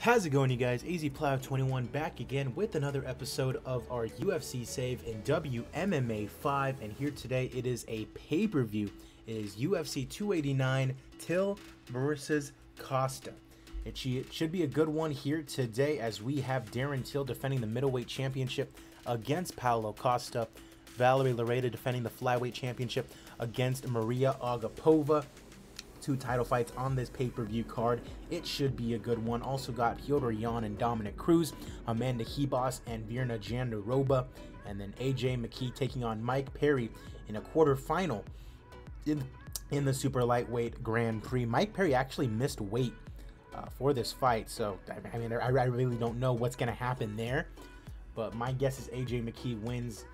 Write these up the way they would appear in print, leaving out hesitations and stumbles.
How's it going, you guys? AZPlow21 back again with another episode of our UFC save in WMMA 5, and here today it is a pay-per-view. It is UFC 289 Till versus Costa. It should be a good one here today, as we have Darren Till defending the middleweight championship against Paulo Costa. Valerie Lareda defending the flyweight championship against Maria Agapova. Two title fights on this pay-per-view card. It should be a good one. Also got Petr Yan and Dominic Cruz, Amanda Ribas and Virna Jandiroba, and then AJ McKee taking on Mike Perry in a quarterfinal in the super lightweight Grand Prix. Mike Perry actually missed weight for this fight, so I mean, I really don't know what's going to happen there, but my guess is AJ McKee wins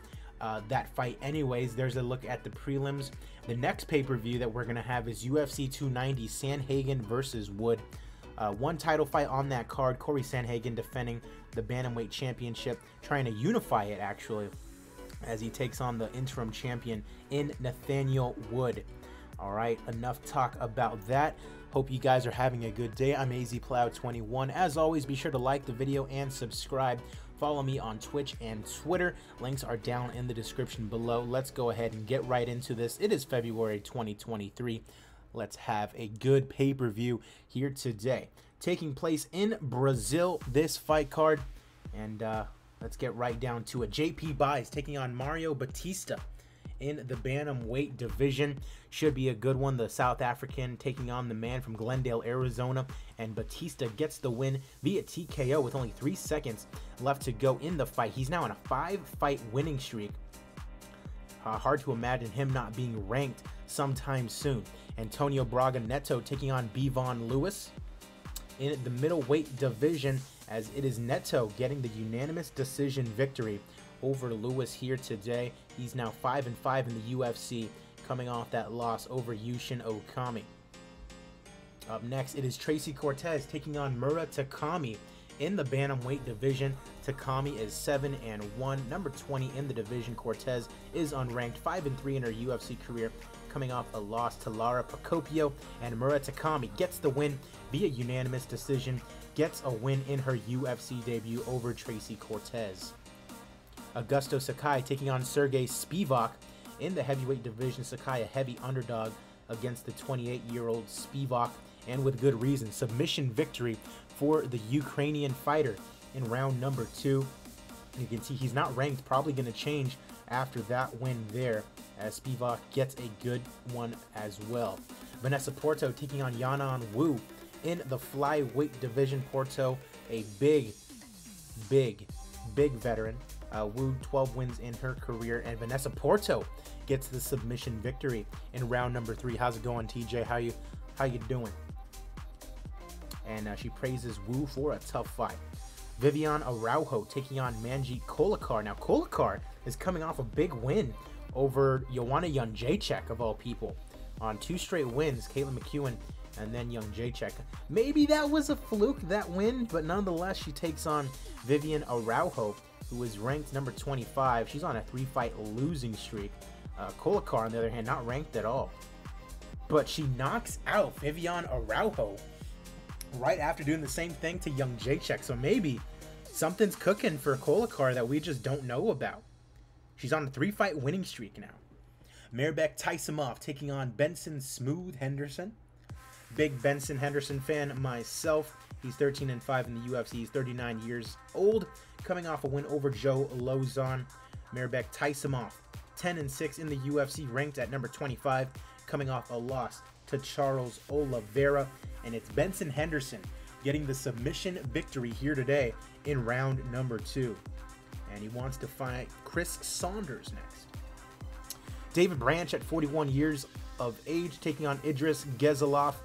that fight anyways. There's a look at the prelims. The next pay-per-view that we're going to have is UFC 290 Sandhagen versus Wood. One title fight on that card. Corey Sandhagen defending the Bantamweight Championship, trying to unify it actually, as he takes on the interim champion in Nathaniel Wood. Alright, enough talk about that. Hope you guys are having a good day. I'm AZPlow21. As always, be sure to like the video and subscribe. Follow me on Twitch and Twitter. Links are down in the description below. Let's go ahead and get right into this. It is February 2023. Let's have a good pay-per-view here today. Taking place in Brazil, this fight card. And let's get right down to it. JP Buys taking on Mario Batista in the bantamweight division. Should be a good one. The South African taking on the man from Glendale, Arizona, and Batista gets the win via TKO with only 3 seconds left to go in the fight. He's now on a 5-fight winning streak. Hard to imagine him not being ranked sometime soon. Antonio Braganetto taking on Bevan Lewis in the middleweight division, as it is Neto getting the unanimous decision victory over Lewis here today. He's now 5-5 in the UFC, coming off that loss over Yushin Okami. Up next, it is Tracy Cortez taking on Murrah Takami in the bantamweight division. Takami is 7-1, number 20 in the division. Cortez is unranked, 5-3 in her UFC career, coming off a loss to Lara Procopio, and Murrah Takami gets the win via unanimous decision, gets a win in her UFC debut over Tracy Cortez. Augusto Sakai taking on Sergey Spivak in the heavyweight division. Sakai, a heavy underdog against the 28-year-old Spivak, and with good reason. Submission victory for the Ukrainian fighter in round number 2. You can see he's not ranked, probably going to change after that win there, as Spivak gets a good one as well. Vanessa Porto taking on Yanan Wu in the flyweight division. Porto, a big veteran. Wu, 12 wins in her career, and Vanessa Porto gets the submission victory in round number 3. How's it going, TJ? How you doing? And she praises Wu for a tough fight. Vivian Araujo taking on Manjit Kolakar. Now, Kolakar is coming off a big win over Joanna Jędrzejczyk, of all people, on 2 straight wins. Caitlin McEwen and then Jędrzejczyk. Maybe that was a fluke, that win, but nonetheless, she takes on Vivian Araujo, who is ranked number 25. She's on a 3-fight losing streak. Kolakar, on the other hand, not ranked at all. But she knocks out Vivian Araujo right after doing the same thing to Jędrzejczyk. So maybe something's cooking for Kolakar that we just don't know about. She's on a 3-fight winning streak now. Mairbek Taisimov taking on Benson Smooth Henderson. Big Benson Henderson fan myself. He's 13-5 in the UFC. He's 39 years old, coming off a win over Joe Lozon. Mairbek Taisimov, 10-6 in the UFC, ranked at number 25, coming off a loss to Charles Oliveira. And it's Benson Henderson getting the submission victory here today in round number 2. And he wants to fight Chris Saunders next. David Branch, at 41 years of age, taking on Idris Gezalov.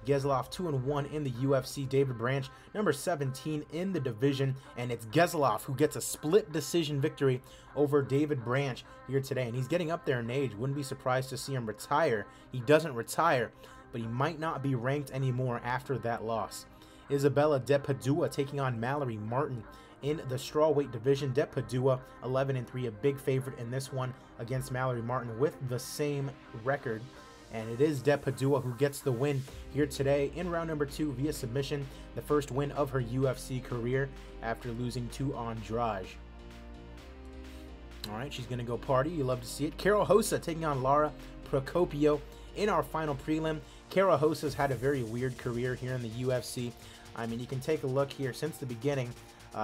Gezalov 2-1 in the UFC. David Branch, number 17 in the division, and it's Gezalov who gets a split decision victory over David Branch here today. And he's getting up there in age. Wouldn't be surprised to see him retire. He doesn't retire, but he might not be ranked anymore after that loss. Isabella de Padua taking on Mallory Martin in the strawweight division. De Padua, 11-3, a big favorite in this one against Mallory Martin with the same record. and it is Padua who gets the win here today in round number 2 via submission, the first win of her UFC career after losing to Andrade. All right, she's going to go party. You love to see it. Hosa taking on Lara Procopio in our final prelim. Hosa's had a very weird career here in the UFC. I mean, you can take a look here since the beginning.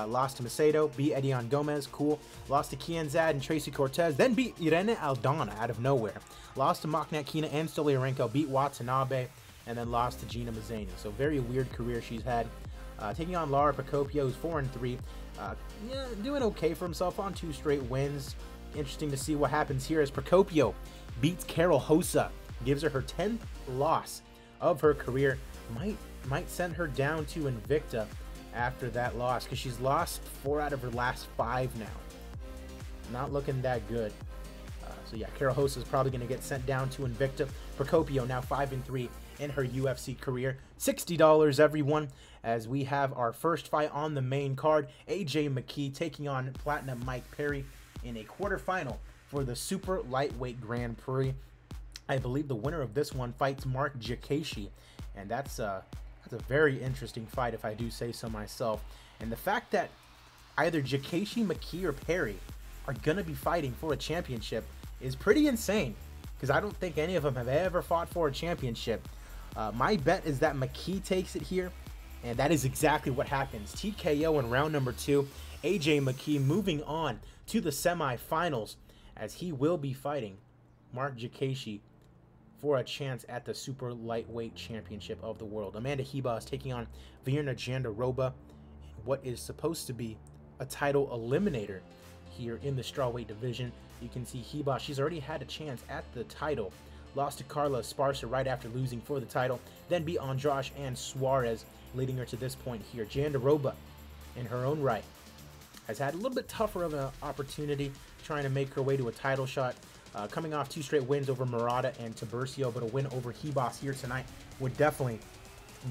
Lost to Macedo, beat Edion Gomez, cool. Lost to Kianzad and Tracy Cortez, then beat Irene Aldana out of nowhere. Lost to Makhnet Kina and Stoliarenko, beat Watanabe, and then lost to Gina Mazzani. So very weird career she's had. Taking on Lara Procopio, who's 4-3. Yeah, doing okay for himself on 2 straight wins. Interesting to see what happens here as Procopio beats Hosa, gives her her 10th loss of her career. Might send her down to Invicta after that loss, because she's lost 4 out of her last 5 now. Not looking that good. So yeah, Hosa is probably going to get sent down to Invicta. Procopio now 5-3 in her UFC career. $60 everyone, as we have our first fight on the main card. AJ McKee taking on Platinum Mike Perry in a quarterfinal for the Super Lightweight Grand Prix. I believe the winner of this one fights Mark Jakashi, and that's a very interesting fight, if I do say so myself. And the fact that either Jakashi, McKee, or Perry are going to be fighting for a championship is pretty insane, because I don't think any of them have ever fought for a championship. My bet is that McKee takes it here, and that is exactly what happens. TKO in round number 2. AJ McKee moving on to the semifinals, as he will be fighting Mark Jakashi for a chance at the Super Lightweight Championship of the world. Amanda Ribas taking on Virna Jandiroba in what is supposed to be a title eliminator here in the strawweight division. You can see Ribas, she's already had a chance at the title. Lost to Carla Esparza right after losing for the title. Then beat Andrade and Suarez, leading her to this point here. Jandiroba, in her own right, has had a little bit tougher of an opportunity trying to make her way to a title shot. Coming off 2 straight wins over Murrah and Tiburcio, but a win over Ribas here tonight would definitely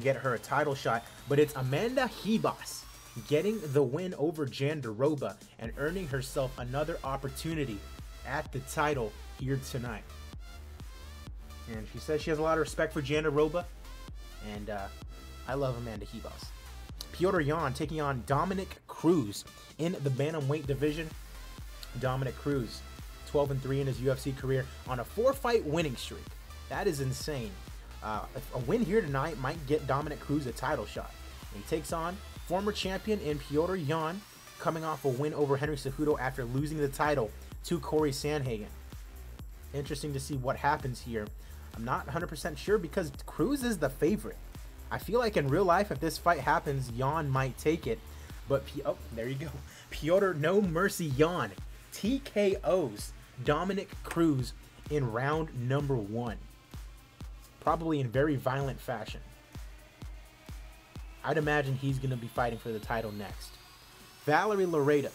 get her a title shot. But it's Amanda Ribas getting the win over Jandiroba and earning herself another opportunity at the title here tonight. And she says she has a lot of respect for Jandiroba, and I love Amanda Ribas. Petr Yan taking on Dominic Cruz in the bantamweight division. Dominic Cruz, 12-3 in his UFC career on a 4-fight winning streak. That is insane. A win here tonight might get Dominic Cruz a title shot. And he takes on former champion in Petr Yan, coming off a win over Henry Cejudo after losing the title to Corey Sandhagen. Interesting to see what happens here. I'm not 100% sure, because Cruz is the favorite. I feel like in real life, if this fight happens, Yan might take it. But, oh, there you go. Petr No Mercy Yan TKOs Dominic Cruz in round number 1. Probably in very violent fashion. I'd imagine he's going to be fighting for the title next. Valerie Loreda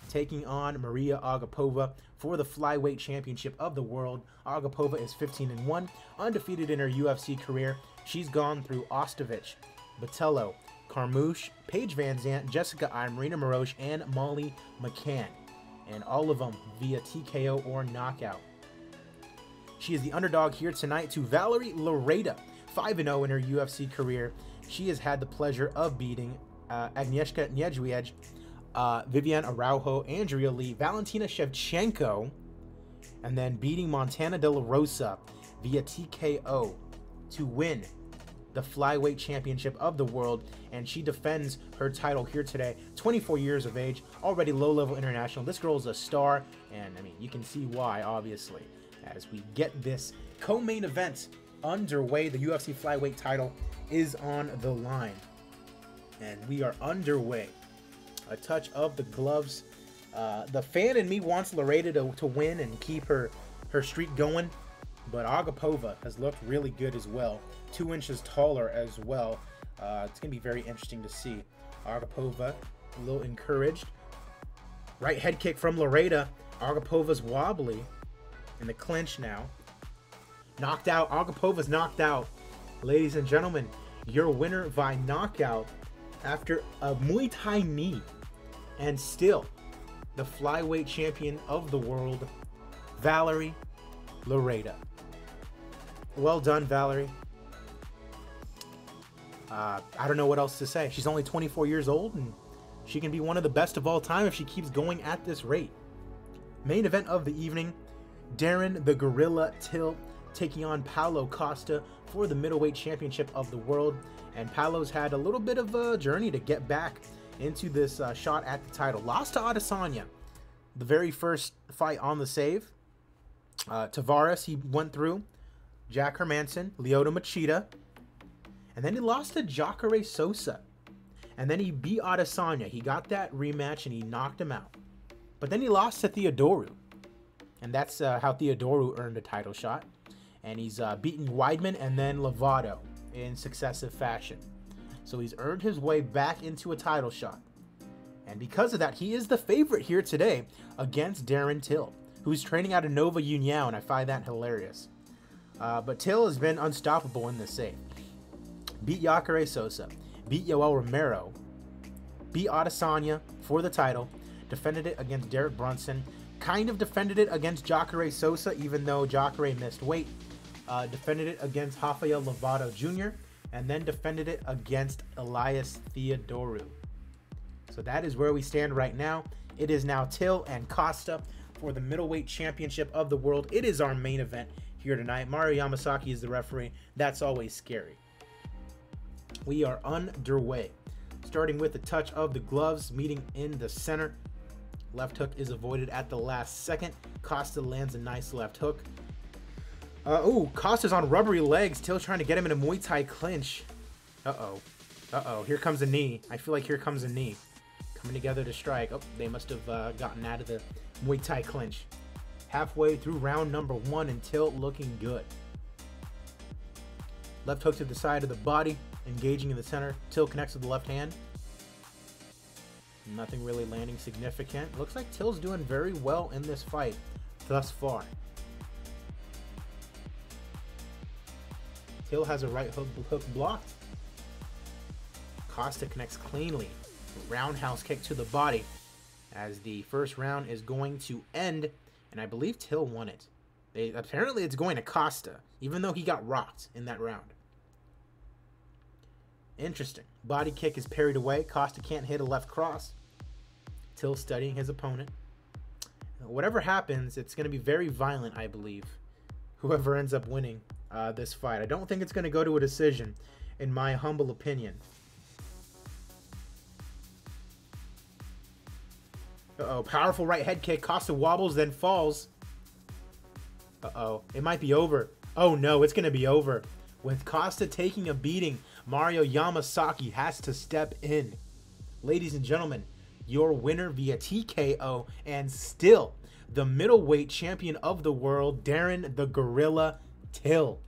taking on Maria Agapova for the flyweight championship of the world. Agapova is 15-1, undefeated in her UFC career. She's gone through Ostovich, Botello, Carmouche, Paige Van Zandt, Jessica I, Marina Morosh, and Molly McCann, and all of them via TKO or knockout. She is the underdog here tonight to Valerie Loreda, 5-0 in her UFC career. She has had the pleasure of beating Agnieszka Niedźwiedź, Viviane Araujo, Andrea Lee, Valentina Shevchenko, and then beating Montana De La Rosa via TKO to win the flyweight championship of the world. And she defends her title here today. 24 years of age, already low-level international. This girl is a star, and I mean, you can see why, obviously, as we get this co-main event underway. The UFC flyweight title is on the line, and we are underway. A touch of the gloves. The fan in me wants Loreda to win and keep her streak going, but Agapova has looked really good as well. 2 inches taller as well. It's going to be very interesting to see. Agapova a little encouraged. Right head kick from Loreda. Agapova's wobbly in the clinch now. Knocked out. Agapova's knocked out. Ladies and gentlemen, your winner by knockout after a Muay Thai knee. And still, the flyweight champion of the world, Valerie Loreda. Well done, Valerie. I don't know what else to say. She's only 24 years old, and she can be one of the best of all time if she keeps going at this rate. Main event of the evening, Darren the Gorilla Till taking on Paulo Costa for the middleweight championship of the world. And Paulo's had a little bit of a journey to get back into this shot at the title. Lost to Adesanya, the very first fight on the save. Tavares, he went through. Jack Hermanson, Lyoto Machida. And then he lost to Jacare Sosa. And then he beat Adesanya. He got that rematch and he knocked him out. But then he lost to Theodorou. And that's how Theodorou earned a title shot. And he's beaten Weidman and then Lovato in successive fashion. So he's earned his way back into a title shot. And because of that, he is the favorite here today against Darren Till, who's training out of Nova União, and I find that hilarious. But Till has been unstoppable in this save. Beat Jacare Sosa, beat Yoel Romero, beat Adesanya for the title, defended it against Derek Brunson, kind of defended it against Jacare Sosa, even though Jacare missed weight, defended it against Rafael Lovato Jr., and then defended it against Elias Theodorou. So that is where we stand right now. It is now Till and Costa for the middleweight championship of the world. It is our main event here tonight. Mario Yamasaki is the referee. That's always scary. We are underway, starting with the touch of the gloves, meeting in the center. Left hook is avoided at the last second. Costa lands a nice left hook. Ooh, Costa's on rubbery legs. Till trying to get him in a Muay Thai clinch. Uh-oh. Uh-oh. Here comes a knee. I feel like here comes a knee. Coming together to strike. Oh, they must have gotten out of the Muay Thai clinch. Halfway through round number 1 and Till looking good. Left hook to the side of the body. Engaging in the center. Till connects with the left hand. Nothing really landing significant. Looks like Till's doing very well in this fight thus far. Till has a right hook blocked. Costa connects cleanly. Roundhouse kick to the body as the first round is going to end, and I believe Till won it. Apparently it's going to Costa, even though he got rocked in that round. Interesting. Body kick is parried away. Costa can't hit a left cross. Till studying his opponent. Whatever happens, it's going to be very violent, I believe. Whoever ends up winning this fight. I don't think it's going to go to a decision, in my humble opinion. Uh-oh. Powerful right head kick. Costa wobbles, then falls. Uh-oh. It might be over. Oh, no. It's going to be over. With Costa taking a beating, Mario Yamasaki has to step in. Ladies and gentlemen, your winner via TKO and still the middleweight champion of the world, Darren the Gorilla Till.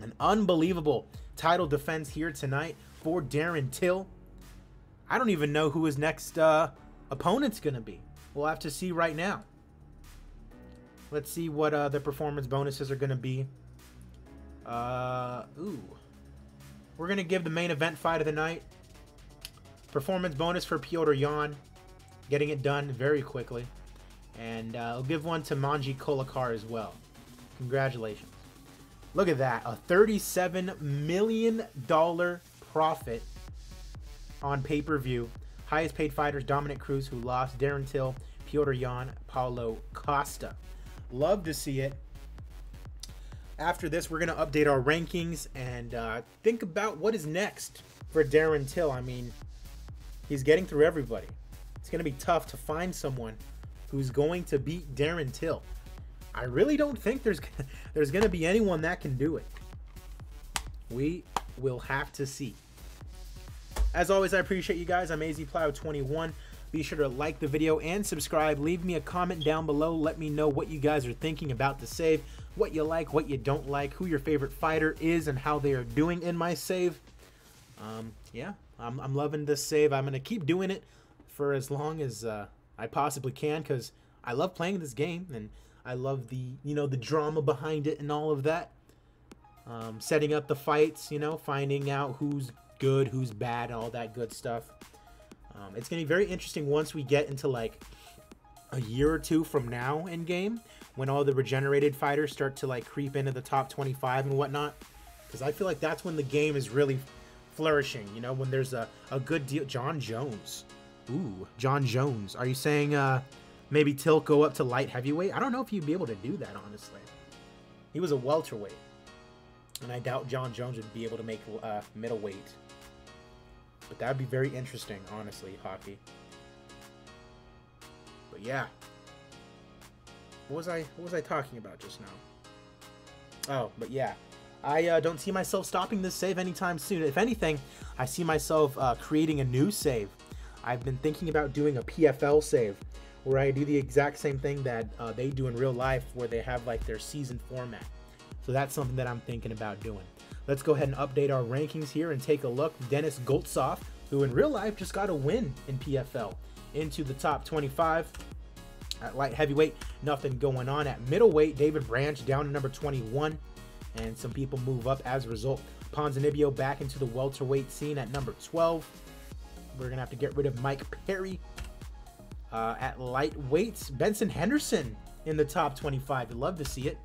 An unbelievable title defense here tonight for Darren Till. I don't even know who his next opponent's going to be. We'll have to see right now. Let's see what the performance bonuses are going to be. Ooh. We're going to give the main event fight of the night. Performance bonus for Petr Yan. Getting it done very quickly. And I'll give one to Manji Kolakar as well. Congratulations. Look at that. A $37 million profit on pay-per-view. Highest paid fighters, Dominic Cruz, who lost. Darren Till, Petr Yan, Paulo Costa. Love to see it. After this, we're going to update our rankings and think about what is next for Darren Till. I mean, he's getting through everybody. It's going to be tough to find someone who's going to beat Darren Till. I really don't think there's going to be anyone that can do it. We will have to see. As always, I appreciate you guys. I'm AZPlow21. Be sure to like the video and subscribe. Leave me a comment down below. Let me know what you guys are thinking about the save, what you like, what you don't like, who your favorite fighter is, and how they are doing in my save. Yeah, I'm loving this save. I'm going to keep doing it for as long as I possibly can because I love playing this game and I love the, the drama behind it and all of that. Setting up the fights, finding out who's good, who's bad, and all that good stuff. It's going to be very interesting once we get into, like, a year or two from now in game, when all the regenerated fighters start to like creep into the top 25 and whatnot, because I feel like that's when the game is really flourishing, you know, when there's a good deal. John Jones. Ooh, John Jones. Are you saying maybe Tilt go up to light heavyweight? I don't know if you'd be able to do that, honestly. He was a welterweight, and I doubt John Jones would be able to make middleweight. But that would be very interesting, honestly, Hockey. But yeah. What was I talking about just now? Oh, but yeah. I don't see myself stopping this save anytime soon. If anything, I see myself creating a new save. I've been thinking about doing a PFL save, where I do the exact same thing that they do in real life, where they have like their season format. So that's something that I'm thinking about doing. Let's go ahead and update our rankings here and take a look. Dennis Goltsov, who in real life just got a win in PFL, into the top 25. At light heavyweight, nothing going on. At middleweight, David Branch down to number 21, and some people move up as a result. Ponzinibbio back into the welterweight scene at number 12. We're gonna have to get rid of Mike Perry. At lightweight, Benson Henderson in the top 25. You'd love to see it.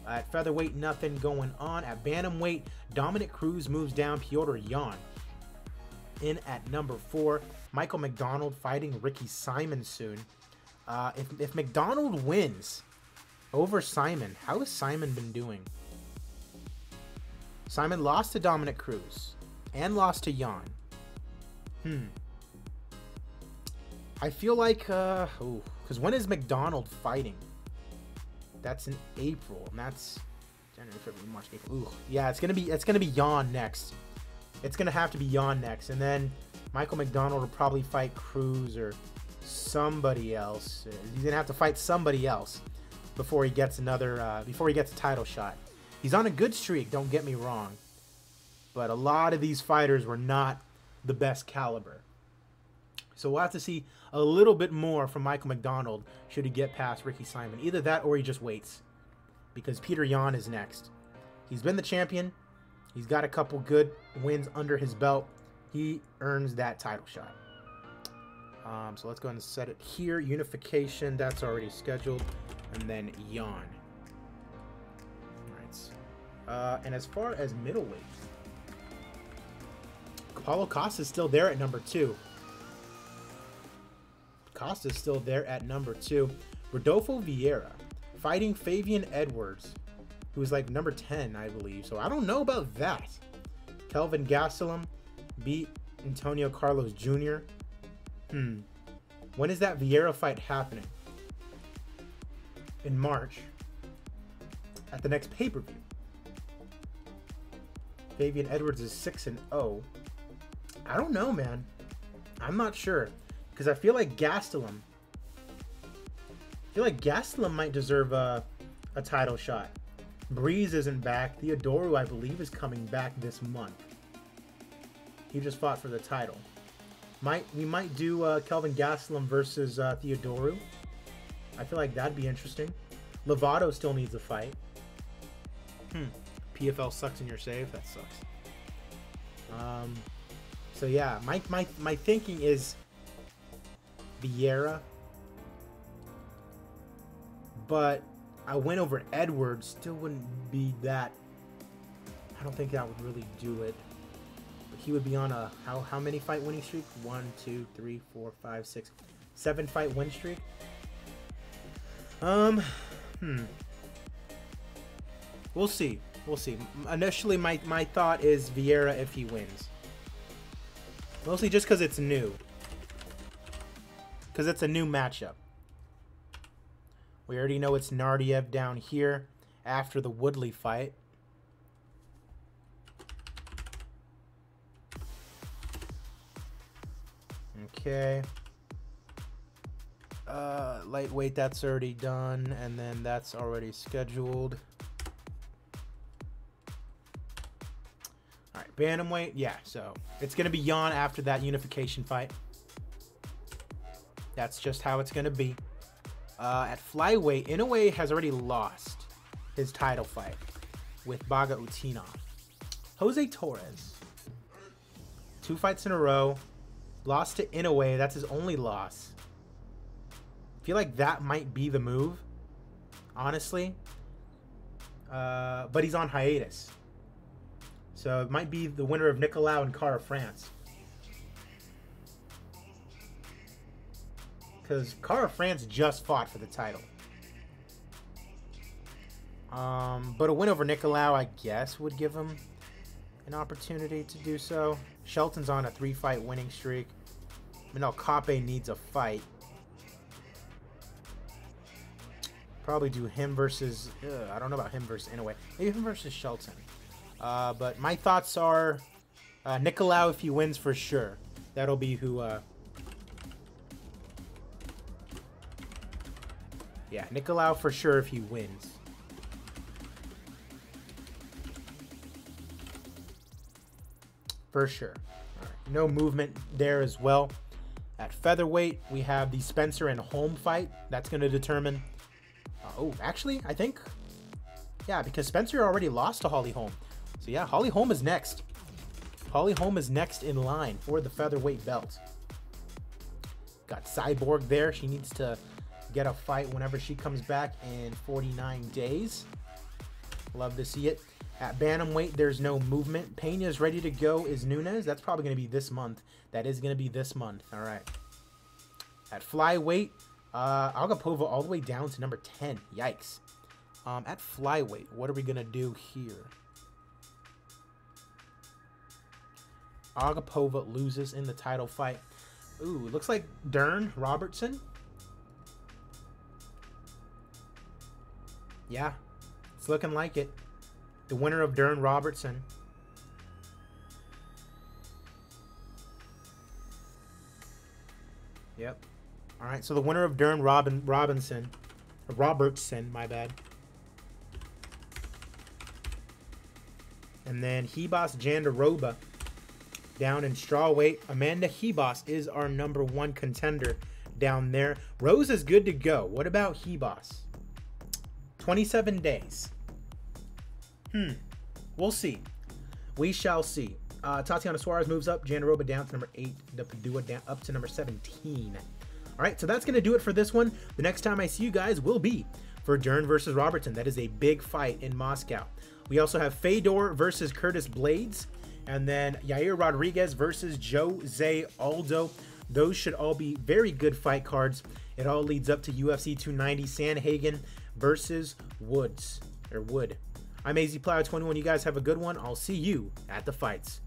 At featherweight, nothing going on. At bantamweight, Dominic Cruz moves down. Piotr Jan in at number 4. Michael McDonald fighting Ricky Simon soon. If McDonald wins over Simon, how has Simon been doing? Simon lost to Dominic Cruz and lost to Jan. I feel like, because when is McDonald fighting? That's in April, and that's January, February, March, April. Ooh, yeah, it's gonna be Jan next. It's gonna have to be Jan next, and then Michael McDonald will probably fight Cruz or somebody else. He's gonna have to fight somebody else before he gets another, before he gets a title shot. He's on a good streak, don't get me wrong, but a lot of these fighters were not the best caliber. So we'll have to see a little bit more from Michael McDonald should he get past Ricky Simon. Either that or he just waits, because Peter Yan is next. He's been the champion. He's got a couple good wins under his belt. He earns that title shot. So let's go ahead and set it here. Unification, that's already scheduled. And then Yan. All right. And as far as middleweight, Paulo Costa is still there at number 2. Costa is still there at number 2. Rodolfo Vieira fighting Fabian Edwards, who's like number 10, I believe. So I don't know about that. Kelvin Gastelum beat Antonio Carlos Jr. When is that Vieira fight happening? In March. At the next pay-per-view. Fabian Edwards is 6-0. I don't know, man. I'm not sure. Because I feel like Gastelum might deserve a title shot. Breeze isn't back. Theodoro, I believe, is coming back this month. He just fought for the title. We might do Kelvin Gastelum versus Theodoro. I feel like that'd be interesting. Lovato still needs a fight. PFL sucks in your save. That sucks. So yeah, my thinking is Vieira, but a win over Edwards still wouldn't be that. I don't think that would really do it. But he would be on a how many fight winning streak? 1, 2, 3, 4, 5, 6, 7 fight win streak. We'll see. We'll see. Initially, my thought is Vieira if he wins. Mostly just because it's new. Because it's a new matchup. We already know it's Nardiev down here after the Woodley fight. Okay. Lightweight, that's already done. And then that's already scheduled. Alright, bantamweight. Yeah, so it's going to be Jan after that unification fight. That's just how it's going to be. At flyweight, Inoue has already lost his title fight with Baga Utinov. Jose Torres, 2 fights in a row, lost to Inoue. That's his only loss. feel like that might be the move, honestly. But he's on hiatus. So it might be the winner of Nicolau and Cara France. Because Cara France just fought for the title. But a win over Nicolau, I guess, would give him an opportunity to do so. Shelton's on a 3-fight winning streak. Manel Kape needs a fight. Probably do him versus... I don't know about him versus Inoue. Maybe him versus Shelton. But my thoughts are Nicolau if he wins for sure. That'll be who... yeah, Nicolau for sure if he wins. For sure. All right. No movement there as well. At featherweight, we have the Spencer and Holm fight. That's going to determine... oh, actually, I think... yeah, because Spencer already lost to Holly Holm. So yeah, Holly Holm is next. Holly Holm is next in line for the featherweight belt. Got Cyborg there. She needs to get a fight whenever she comes back in 49 days. Love to see it. At bantamweight, there's no movement. Pena's ready to go is Nunes. That's probably going to be this month. That is going to be this month. All right. At flyweight, Agapova all the way down to number 10. Yikes. At flyweight, what are we going to do here? Agapova loses in the title fight. Ooh, looks like Dern Robertson. Yeah, it's looking like it. The winner of Dern Robertson. Yep. All right, so the winner of Dern Robertson, my bad. And then Hebos Jandaroba down in strawweight. Amanda Hebos is our #1 contender down there. Rose is good to go. What about Hebos? 27 days. We'll see. We shall see. Tatiana Suarez moves up. Jandaroba down to number 8. The Padua down up to number 17. All right, so that's going to do it for this one. The next time I see you guys will be for Dern versus Robertson. That is a big fight in Moscow. We also have Fedor versus Curtis Blades. And then Yair Rodriguez versus Jose Aldo. Those should all be very good fight cards. It all leads up to UFC 290 Sanhagen versus Wood. I'm AZPlow21. You guys have a good one. I'll see you at the fights.